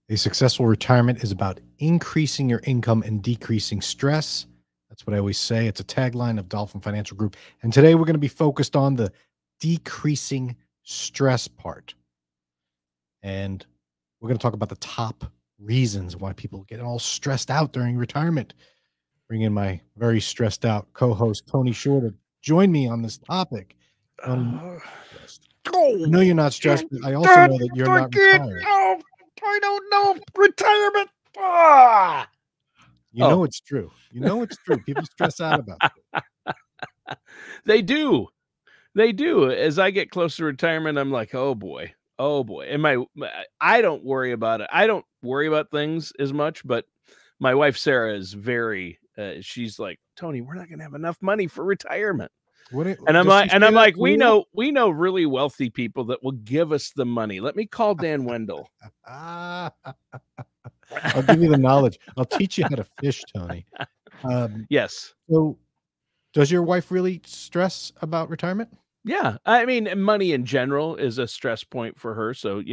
A successful retirement is about increasing your income and decreasing stress. That's what I always say. It's a tagline of Dolphin Financial Group. And today we're going to be focused on the decreasing stress part. And we're going to talk about the top reasons why people get all stressed out during retirement. Bring in my very stressed out co-host, Tony Shore, to join me on this topic. Tony, I know you're not stressed, but I also know that you're not retired. I don't know. Retirement. You know it's true. You know it's true. People stress out about it. They do. As I get closer to retirement, I'm like, oh boy. And I don't worry about it. I don't worry about things as much, but my wife, Sarah, is very, she's like, Tony, we're not going to have enough money for retirement. And I'm like, we know really wealthy people that will give us the money. Let me call Dan Wendell. I'll give you the knowledge. I'll teach you how to fish, Tony. Yes. So does your wife really stress about retirement? Yeah. I mean, money in general is a stress point for her. So,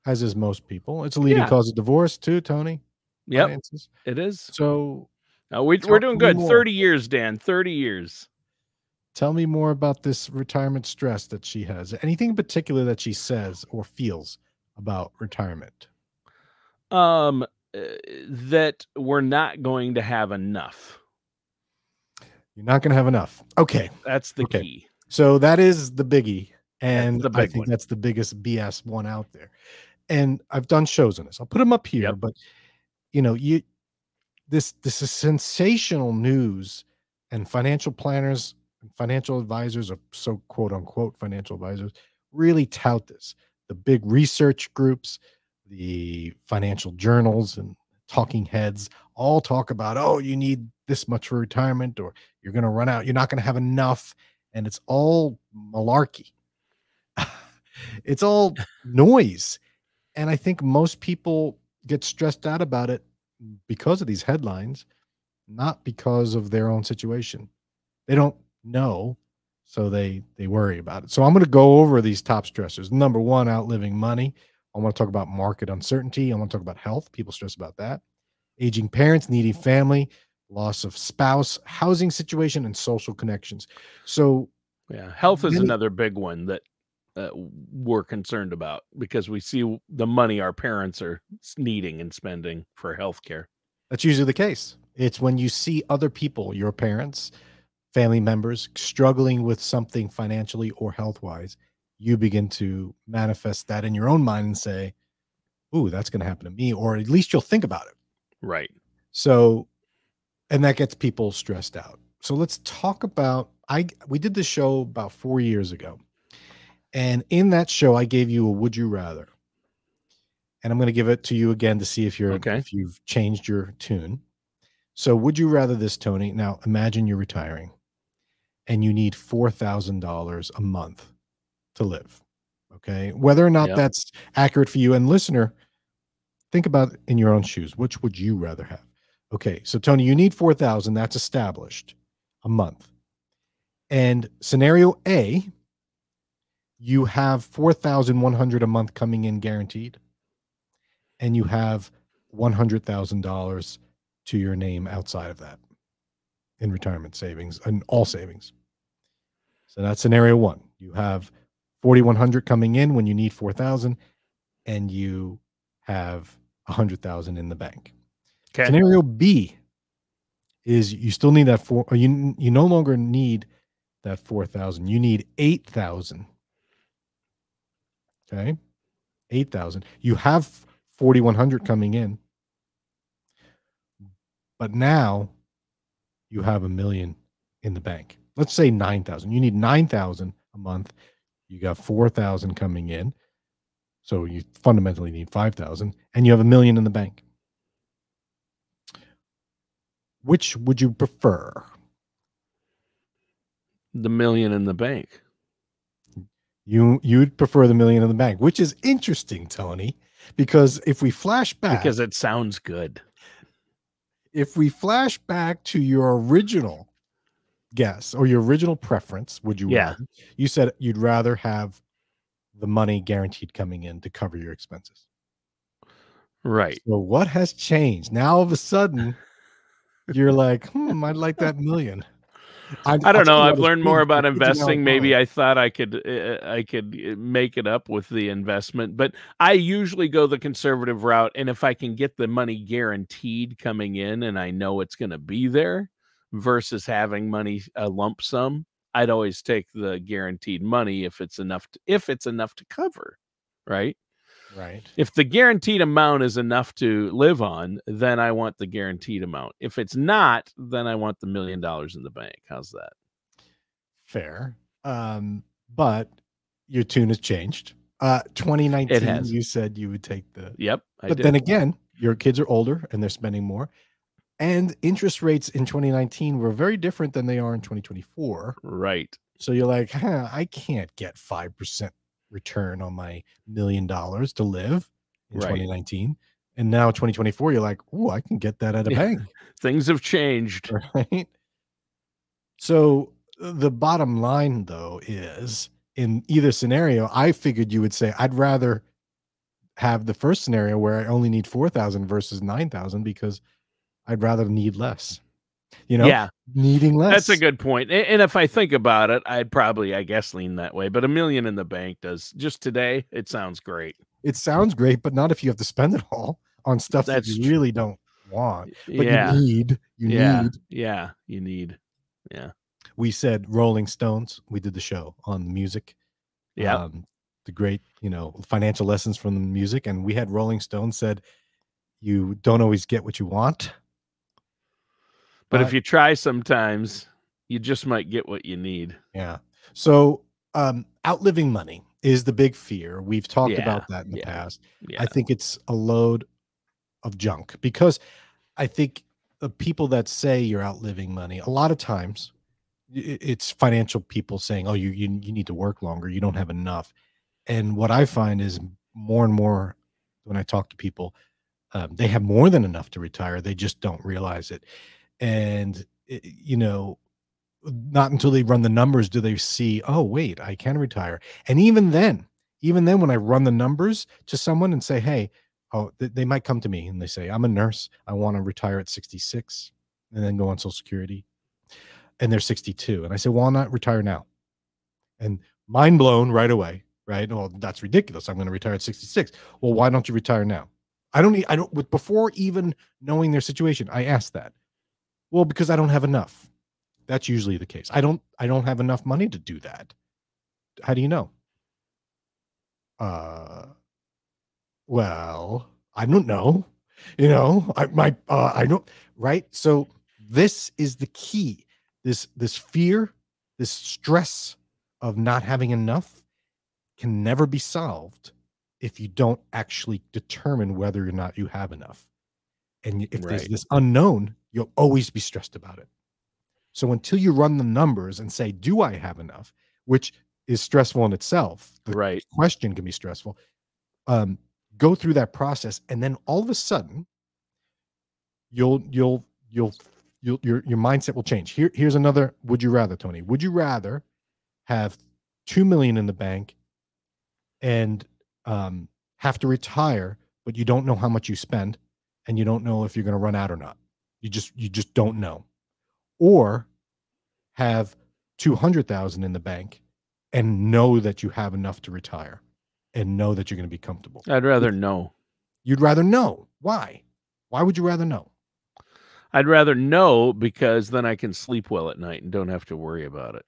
as is most people. It's a leading cause of divorce too, Tony. Yep. Finances. It is. So we're doing good. 30 years, Dan. 30 years. Tell me more about this retirement stress that she has. Anything in particular that she says or feels about retirement? That we're not going to have enough. You're not going to have enough. Okay. That's the key. So that is the biggie. And I think that's the biggest BS one out there. And I've done shows on this. I'll put them up here, but this is sensational news, and financial planners and financial advisors, or so quote unquote financial advisors, really tout this. The big research groups, the financial journals and talking heads all talk about, oh, you need this much for retirement, or you're going to run out. You're not going to have enough. And it's all malarkey. It's all noise. And I think most people get stressed out about it because of these headlines, not because of their own situation. They don't know, so they worry about it. So I'm going to go over these top stressors. Number one, outliving money. I want to talk about market uncertainty. I want to talk about health. People stress about that. Aging parents, needy family, loss of spouse, housing situation, and social connections. So health is another big one that we're concerned about, because we see the money our parents are needing and spending for healthcare. That's usually the case. It's when you see other people, your parents, family members, struggling with something financially or health-wise, you begin to manifest that in your own mind and say, ooh, that's going to happen to me, or at least you'll think about it. Right. So, and that gets people stressed out. So let's talk about, we did this show about 4 years ago. And in that show, I gave you a would you rather. And I'm going to give it to you again to see if if you've changed your tune. So would you rather this, Tony? Now, imagine you're retiring and you need $4,000 a month to live. Okay. Whether or not that's accurate for you, and listener, think about it in your own shoes. Which would you rather have? Okay. So Tony, you need 4,000. That's established a month. And scenario A, you have 4,100 a month coming in guaranteed, and you have $100,000 to your name outside of that in retirement savings and all savings. So that's scenario one. You have 4,100 coming in when you need 4,000, and you have 100,000 in the bank. Okay. Scenario B is you still need that you no longer need that 4,000. You need 8,000. Okay. 8,000. You have 4,100 coming in, but now you have $1 million in the bank. Let's say 9,000. You need 9,000 a month. You got 4,000 coming in. So you fundamentally need 5,000, and you have $1 million in the bank. Which would you prefer? The $1 million in the bank. You'd prefer the $1 million in the bank, which is interesting, Tony, because if we flash back, because it sounds good. If we flash back to your original guess or your original preference, would you rather? You said you'd rather have the money guaranteed coming in to cover your expenses. Right. So what has changed? Now all of a sudden you're like, I'd like that million. I I'll don't tell know. you I've what has learned more changed. Your about kids are now in investing. Maybe college. I thought I could make it up with the investment, but I usually go the conservative route. And if I can get the money guaranteed coming in, and I know it's going to be there, versus having money a lump sum, I'd always take the guaranteed money if it's enough. If it's enough to cover, right? Right. If the guaranteed amount is enough to live on, then I want the guaranteed amount. If it's not, then I want the $1 million in the bank. How's that? Fair. But your tune has changed. It 2019, has. you said you would take the, Yep, I but then did. again, your kids are older and they're spending more. And interest rates in 2019 were very different than they are in 2024. Right. So you're like, I can't get 5% return on my $1 million to live in Right. 2019. And now 2024, you're like, oh, I can get that at a bank. Things have changed. Right. So the bottom line, though, is in either scenario, I figured you would say, I'd rather have the first scenario where I only need 4,000 versus 9,000 because I'd rather need less, Yeah, needing less. that's a good point. And if I think about it, I'd probably, I guess, lean that way. But $1 million in the bank does just today. It sounds great. It sounds great, but not if you have to spend it all on stuff that That's you true. really don't want, but Yeah. you need. Yeah. You need. Yeah. We said Rolling Stones. We did the show on the music. Yeah. The great, financial lessons from the music. And we had Rolling Stones said, you don't always get what you want. But if you try sometimes, you just might get what you need. Yeah. So outliving money is the big fear. We've talked Yeah, about that in the past. Yeah. I think it's a load of junk because I think the people that say you're outliving money, a lot of times it's financial people saying, oh, you need to work longer. You don't have enough. And what I find is more and more when I talk to people, they have more than enough to retire. They just don't realize it. And, not until they run the numbers do they see, oh, wait, I can retire. And even then, when I run the numbers to someone and say, hey, they might come to me and they say, I'm a nurse. I want to retire at 66 and then go on Social Security. And they're 62. And I say, well, I'll not retire now. And mind blown right away, right? Well, that's ridiculous. I'm going to retire at 66. Well, why don't you retire now? Before even knowing their situation, I ask that. Well, because I don't have enough. That's usually the case. I don't have enough money to do that. How do you know? Well, I don't know. I don't, right? So this is the key. This fear, this stress of not having enough can never be solved if you don't actually determine whether or not you have enough. And if there's this unknown, you'll always be stressed about it. So until you run the numbers and say, do I have enough, which is stressful in itself. The question can be stressful. Go through that process. And then all of a sudden your mindset will change. Here's another, would you rather, Tony? Would you rather have 2 million in the bank and have to retire, but you don't know how much you spend and you don't know if you're going to run out or not? You just don't know. Or have 200,000 in the bank and know that you have enough to retire and know that you're going to be comfortable. I'd rather know. You'd rather know. Why? Why would you rather know? I'd rather know because then I can sleep well at night and don't have to worry about it.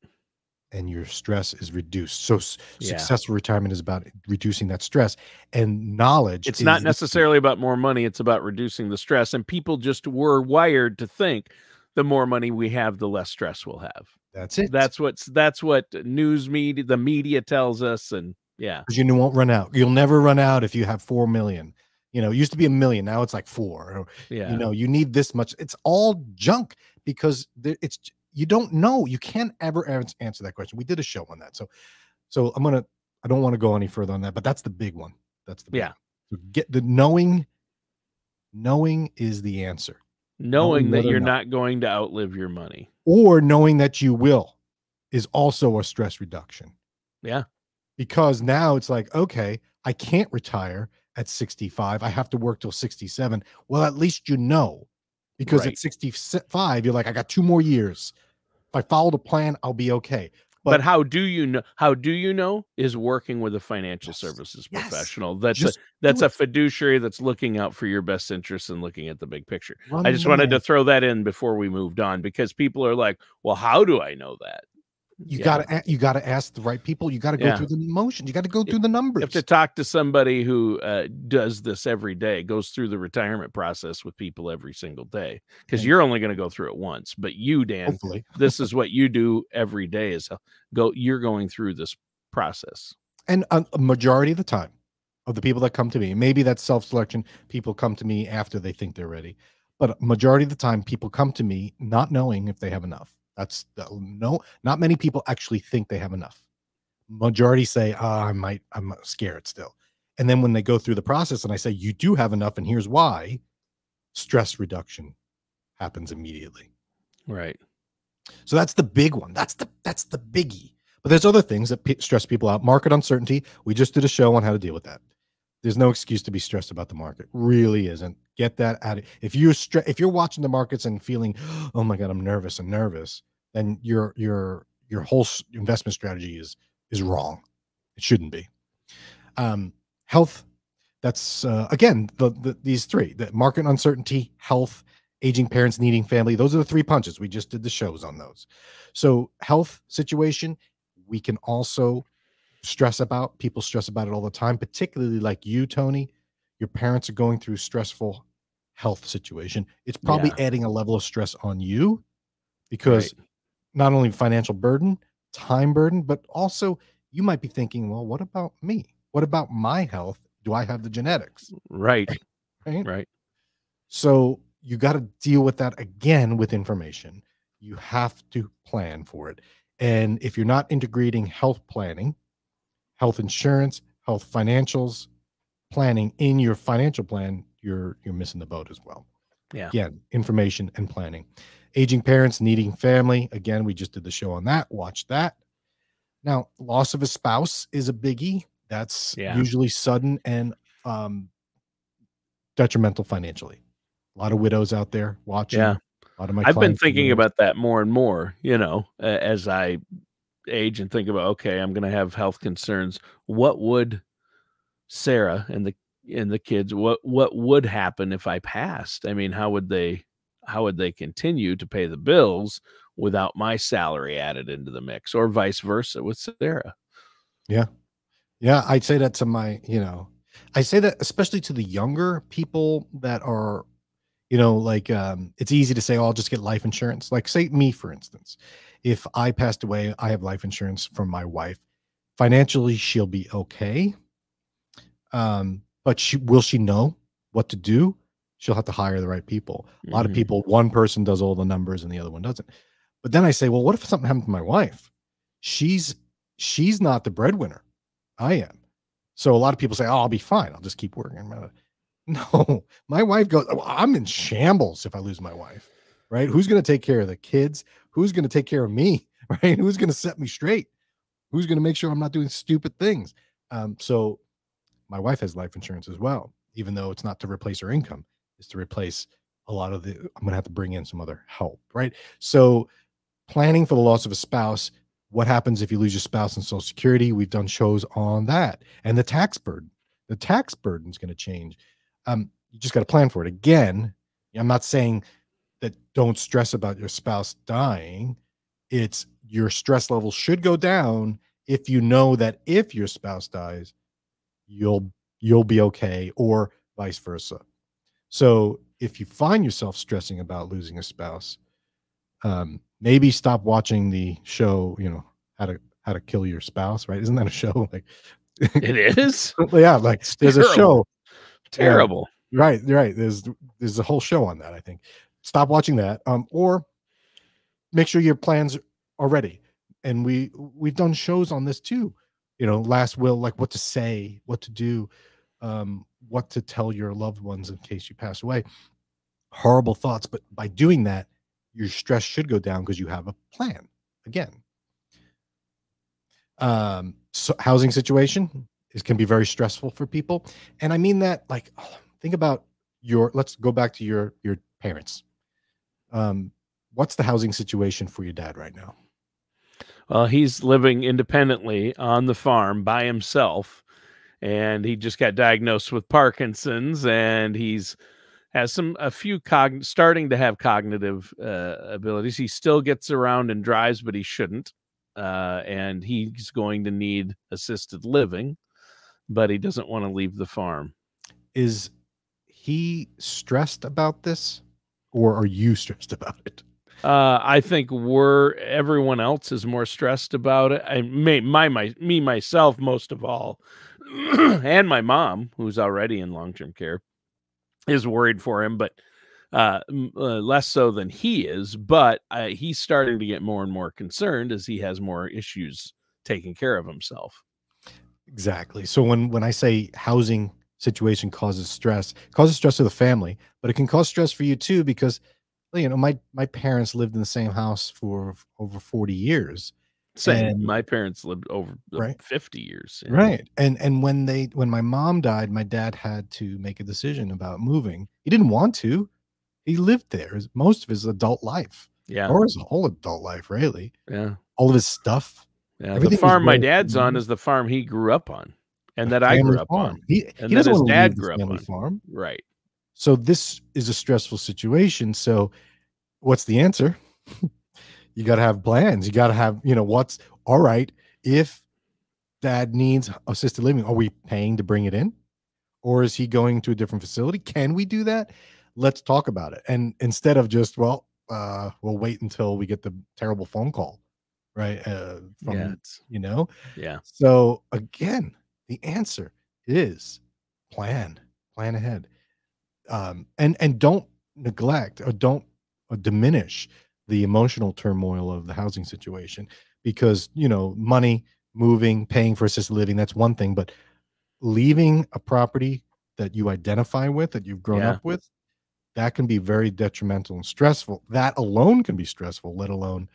And your stress is reduced. So successful retirement is about reducing that stress, and knowledge. It's not necessarily about more money. It's about reducing the stress. And people just were wired to think the more money we have, the less stress we'll have. That's it. That's what news media, the media tells us. And because you won't run out. You'll never run out if you have 4 million. It used to be 1 million. Now it's like 4. You need this much. It's all junk because you don't know. You can't ever answer that question. We did a show on that. So I don't want to go any further on that, but that's the big one. That's the big one. So get the knowing is the answer. Knowing that you're not going to outlive your money. Or knowing that you will is also a stress reduction. Yeah. Because now it's like, okay, I can't retire. at 65. I have to work till 67. Well, at least you know, because Right. at 65, you're like, I got 2 more years. If I follow the plan, I'll be okay. But how do you know? How do you know is working with a financial Yes. services Yes. professional. That's Just a do it. fiduciary that's looking out for your best interests and looking at the big picture. I Run just the wanted to math. throw that in before we moved on, because people are like, "Well, how do I know that?" You Yeah. gotta ask the right people. You gotta go Yeah. through the motions. You gotta go through the You have to numbers. talk to somebody who does this every day, goes through the retirement process with people every single day, because And you're only going to go through it once. But you, Dan, hopefully. this is what you do every day, is you're going through this process. And a majority of the time of the people that come to me, maybe that's self-selection, people come to me after they think they're ready. But a majority of the time, people come to me not knowing if they have enough. That's no, not many people actually think they have enough. Majority say, I'm scared still. And then when they go through the process and I say, you do have enough, and here's why, stress reduction happens immediately. Right. So that's the big one. That's the biggie. But there's other things that stress people out. Market uncertainty. We just did a show on how to deal with that. There's no excuse to be stressed about the market. Really isn't. Get that out of. If you're watching the markets and feeling, oh my God, I'm nervous, then your whole investment strategy is wrong. It shouldn't be. Health. That's again these three: the market uncertainty, health, aging parents needing family. Those are the 3 punches. We just did the shows on those. So health situation, we can also people stress about it all the time, particularly like you, Tony. Your parents are going through stressful health situation. It's probably Yeah. adding a level of stress on you, because Right. not only financial burden, time burden, but also you might be thinking, well, what about me? What about my health? Do I have the genetics? Right. Right. Right. So you got to deal with that again with information. You have to plan for it. And if you're not integrating health planning, health insurance, health financials planning in your financial plan, you're missing the boat as well. Yeah. Again, information and planning. Aging parents needing family. Again, we just did the show on that. Watch that. Now, loss of a spouse is a biggie. That's usually sudden and detrimental financially. A lot of widows out there watching. Yeah. A lot of my I've been clients thinking about that more and more, as I age and think about, okay, I'm going to have health concerns. What would Sarah and the kids, what would happen if I passed? I mean, how would they continue to pay the bills without my salary added into the mix, or vice versa with Sarah? Yeah. Yeah. I'd say that to I say that especially to the younger people that are, it's easy to say, oh, I'll just get life insurance. Like, say me, for instance, if I passed away, I have life insurance from my wife. Financially, she'll be okay. But will she know what to do? She'll have to hire the right people. A lot of people, one person does all the numbers and the other one doesn't. But then I say, well, what if something happened to my wife? She's not the breadwinner. I am. So a lot of people say, oh, I'll be fine. I'll just keep working. No, my wife goes, oh, I'm in shambles if I lose my wife, right? Who's going to take care of the kids? Who's going to take care of me, right? Who's going to set me straight? Who's going to make sure I'm not doing stupid things? So my wife has life insurance as well, even though it's not to replace her income, it's to replace a lot of I'm going to have to bring in some other help, right? So planning for the loss of a spouse. What happens if you lose your spouse and Social Security? We've done shows on that. And the tax burden. The tax burden is going to change. You just got to plan for it. Again, I'm not saying that don't stress about your spouse dying. It's your stress level should go down if you know that if your spouse dies, you'll be okay, or vice versa. So if you find yourself stressing about losing a spouse, maybe stop watching the show, how to kill your spouse, right? Isn't that a show? Like, It is. yeah, like It's there's terrible. a show. Terrible. Right. There's a whole show on that, I think. Stop watching that. Or make sure your plans are ready. And we've done shows on this too. Last will, like what to say, what to do, what to tell your loved ones in case you pass away. Horrible thoughts, but by doing that, your stress should go down because you have a plan. Again, so housing situation, It can be very stressful for people. And I mean that, like, think about let's go back to your parents. What's the housing situation for your dad right now? Well, he's living independently on the farm by himself, and he just got diagnosed with Parkinson's, and he's has a few starting to have cognitive abilities. He still gets around and drives, but he shouldn't. And he's going to need assisted living, but he doesn't want to leave the farm. Is he stressed about this, or are you stressed about it? I think everyone else is more stressed about it. Me myself most of all, and my mom, who's already in long-term care, is worried for him, but less so than he is. But he's starting to get more and more concerned as he has more issues taking care of himself. Exactly. So when I say housing situation causes stress to the family, but it can cause stress for you too, because my parents lived in the same house for over 40 years. Same. And My parents lived over right, 50 years. Yeah. Right. And when my mom died, my dad had to make a decision about moving. He didn't want to. He lived there most of his adult life. Yeah. Or his whole adult life, really. Yeah. All of his stuff. Yeah. The farm my dad's on is the farm he grew up on, and that I grew up on. He doesn't want to leave the family farm. Right. So this is a stressful situation. So what's the answer? You got to have plans. You got to have, what's all right. If dad needs assisted living, are we paying to bring it in? Or is he going to a different facility? Can we do that? Let's talk about it. And instead of just, we'll wait until we get the terrible phone call, right? Yeah. So again, the answer is plan ahead. And don't neglect or don't diminish the emotional turmoil of the housing situation, because money, moving, paying for assisted living, that's one thing, but leaving a property that you identify with, that you've grown up with, that can be very detrimental and stressful. That alone can be stressful, let alone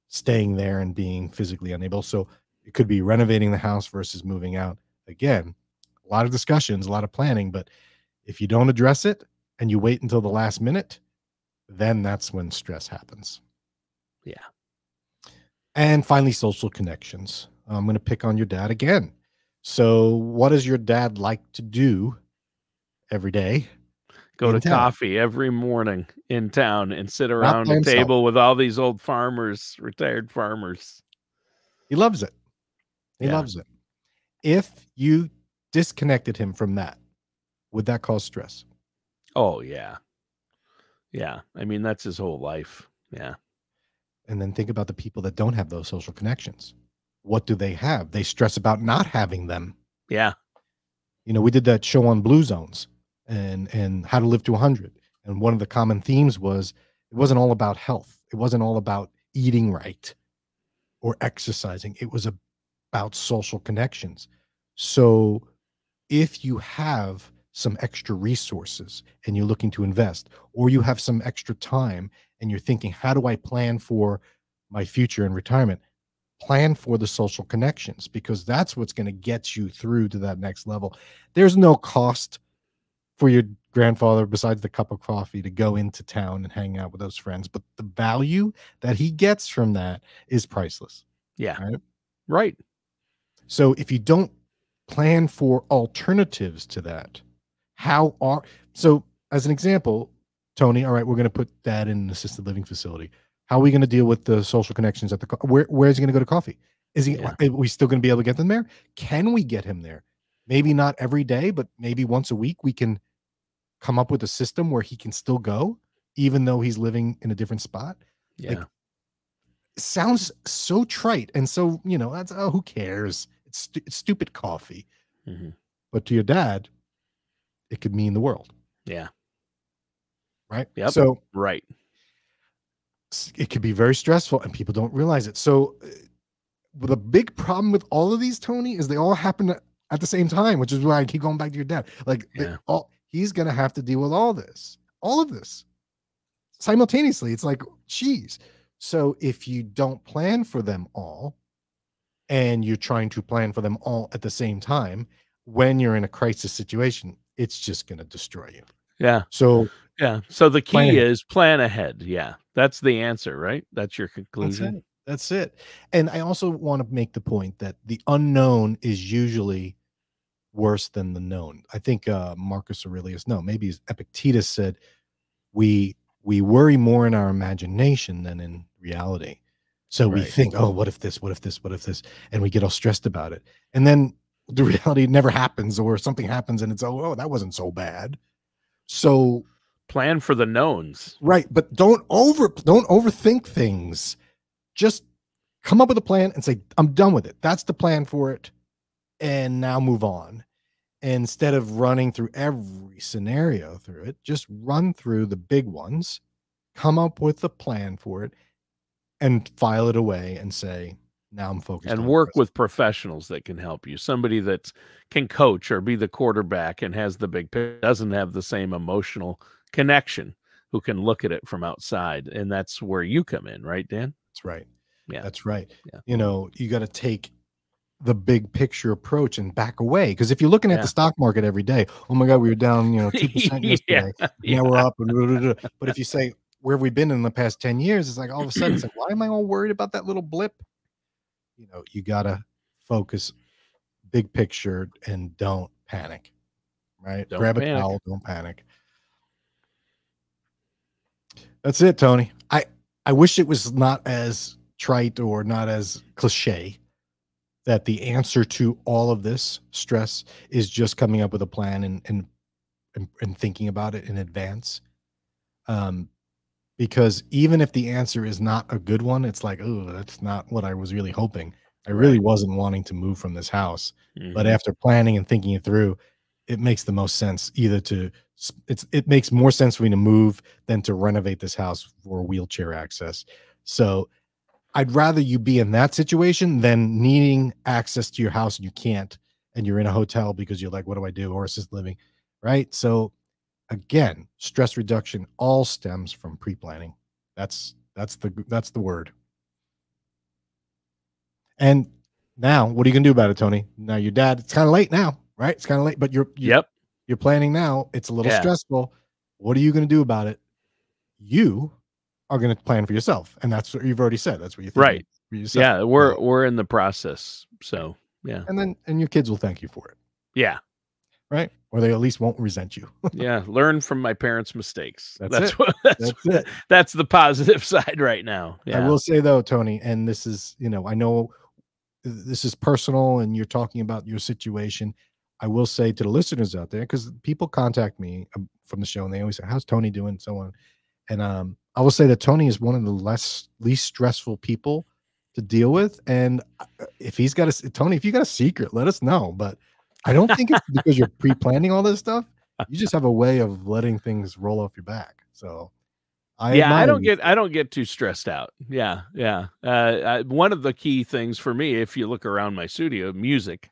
staying there and being physically unable. So it could be renovating the house versus moving out. Again, a lot of discussions, a lot of planning, but if you don't address it and you wait until the last minute, then that's when stress happens. Yeah. And finally, social connections. I'm going to pick on your dad again. So what does your dad like to do every day? Go to coffee every morning in town and sit around a himself. Table with all these old farmers, retired farmers. He loves it. He loves it. If you disconnected him from that, would that cause stress? Oh, yeah. Yeah. I mean, that's his whole life. Yeah. And then think about the people that don't have those social connections. What do they have? They stress about not having them. Yeah. We did that show on Blue Zones and how to live to 100. And one of the common themes was it wasn't all about health. It wasn't all about eating right or exercising. It was about social connections. So if you have some extra resources and you're looking to invest, or you have some extra time and you're thinking, how do I plan for my future in retirement? Plan for the social connections, because that's what's going to get you through to that next level. There's no cost for your grandfather besides the cup of coffee to go into town and hang out with those friends, but the value that he gets from that is priceless. Yeah. Right. So if you don't plan for alternatives to that, so as an example, Tony, all right, we're going to put dad in an assisted living facility. How are we going to deal with the social connections at where is he going to go to coffee? Are we still going to be able to get them there? Can we get him there? Maybe not every day, but maybe once a week we can come up with a system where he can still go, even though he's living in a different spot. Yeah. It sounds so trite. And so, that's, who cares? It's stupid coffee. Mm-hmm. But to your dad, it could mean the world. Yeah. Right. Yep. So, right. It could be very stressful and people don't realize it. So the big problem with all of these, Tony, is they all happen at the same time, which is why I keep going back to your dad. Like he's going to have to deal with all of this simultaneously. It's like, geez. So if you don't plan for them all and you're trying to plan for them all at the same time, when you're in a crisis situation, it's just going to destroy you. Yeah. So So the key plan is plan ahead. Yeah. That's the answer, right? That's your conclusion. That's it. And I also want to make the point that the unknown is usually worse than the known. I think Marcus Aurelius, no, maybe Epictetus said, we worry more in our imagination than in reality. So we think, oh, what if this, what if this, what if this? And we get all stressed about it. And then the reality never happens, or something happens and it's, oh, that wasn't so bad. So plan for the knowns. Right. But don't overthink things. Just come up with a plan and say, I'm done with it. That's the plan for it. And now move on. Instead of running through every scenario through it, just run through the big ones, come up with a plan for it, and file it away and say, now I'm focused. And work with professionals that can help you. Somebody that can coach or be the quarterback and has the big picture, doesn't have the same emotional connection, who can look at it from outside. And that's where you come in, right, Dan? That's right. Yeah. That's right. Yeah. You know, you got to take the big picture approach and back away. Because if you're looking at the stock market every day, oh my God, we were down, 2% yesterday. Now we're up. But if you say, where have we been in the past 10 years? It's like all of a sudden, it's like, why am I all worried about that little blip? You got to focus big picture and don't panic, right? Grab a towel, don't panic. That's it, Tony. I wish it was not as trite or not as cliche that the answer to all of this stress is just coming up with a plan and thinking about it in advance. Because even if the answer is not a good one, it's like, oh, that's not what I was really hoping. I really wasn't wanting to move from this house. But after planning and thinking it through, it makes the most sense it makes more sense for me to move than to renovate this house for wheelchair access. So I'd rather you be in that situation than needing access to your house and you can't, and you're in a hotel because you're like, what do I do? Or assisted living, right? So again, stress reduction all stems from pre-planning. That's the word. And now, what are you gonna do about it, Tony? Now your dad, it's kind of late now, right? It's kind of late, but you're planning now. It's a little stressful. What are you gonna do about it? You are gonna plan for yourself, and that's what you've already said. That's what you think. Right. For yourself. Yeah, we're in the process. So yeah. And your kids will thank you for it. Yeah. Right? Or they at least won't resent you. Yeah. Learn from my parents' mistakes. That's it. That's the positive side right now. Yeah. I will say though, Tony, and this is, I know this is personal and you're talking about your situation. I will say to the listeners out there, because people contact me from the show and they always say, how's Tony doing? So on. And I will say that Tony is one of the least stressful people to deal with. And if he's got Tony, if you got a secret, let us know. But I don't think it's because you're pre-planning all this stuff. You just have a way of letting things roll off your back. So I don't get too stressed out. Yeah. One of the key things for me, if you look around my studio, music,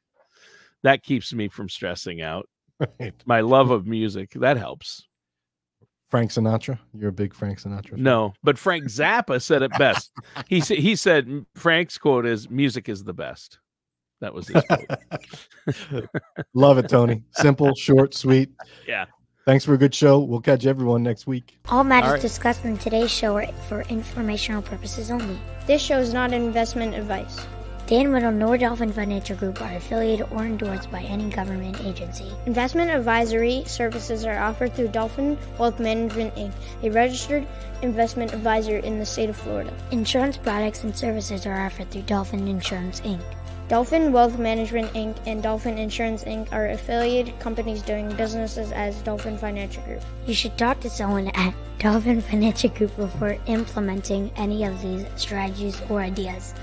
that keeps me from stressing out. Right. My love of music, that helps. Frank Sinatra, you're a big Frank Sinatra fan? No, but Frank Zappa said it best. He said Frank's quote is, "Music is the best." That was his quote. Love it, Tony. Simple, short, sweet. Yeah. Thanks for a good show. We'll catch everyone next week. All matters discussed in today's show are for informational purposes only. This show is not investment advice. Dan Riddle nor Dolphin Financial Group are affiliated or endorsed by any government agency. Investment advisory services are offered through Dolphin Wealth Management, Inc., a registered investment advisor in the state of Florida. Insurance products and services are offered through Dolphin Insurance, Inc. Dolphin Wealth Management, Inc. and Dolphin Insurance, Inc. are affiliated companies doing businesses as Dolphin Financial Group. You should talk to someone at Dolphin Financial Group before implementing any of these strategies or ideas.